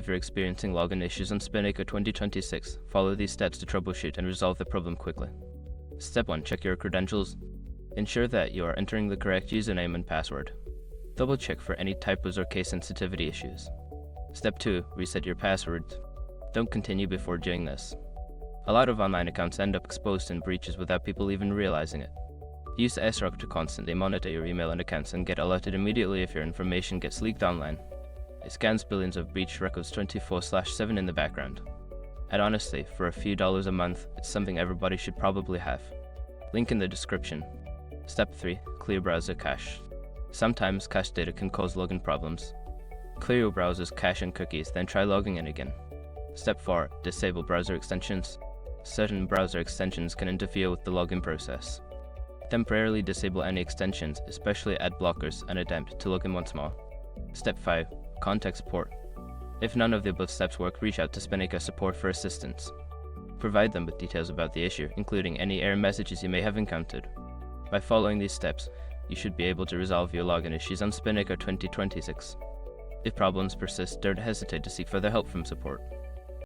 If you're experiencing login issues on Spinnaker 2026, follow these steps to troubleshoot and resolve the problem quickly. Step 1. Check your credentials. Ensure that you are entering the correct username and password. Double check for any typos or case sensitivity issues. Step 2. Reset your password. Don't continue before doing this. A lot of online accounts end up exposed in breaches without people even realizing it. Use SROC to constantly monitor your email and accounts and get alerted immediately if your information gets leaked online. It scans billions of breach records 24/7 in the background. And honestly, for a few dollars a month, it's something everybody should probably have. Link in the description. Step 3. Clear browser cache. Sometimes cache data can cause login problems. Clear your browser's cache and cookies, then try logging in again. Step 4. Disable browser extensions. Certain browser extensions can interfere with the login process. Temporarily disable any extensions, especially ad blockers, and attempt to log in once more. Step 5. Contact support. If none of the above steps work, reach out to Spinnaker support for assistance. Provide them with details about the issue, including any error messages you may have encountered. By following these steps, you should be able to resolve your login issues on Spinnaker 2026. If problems persist, don't hesitate to seek further help from support.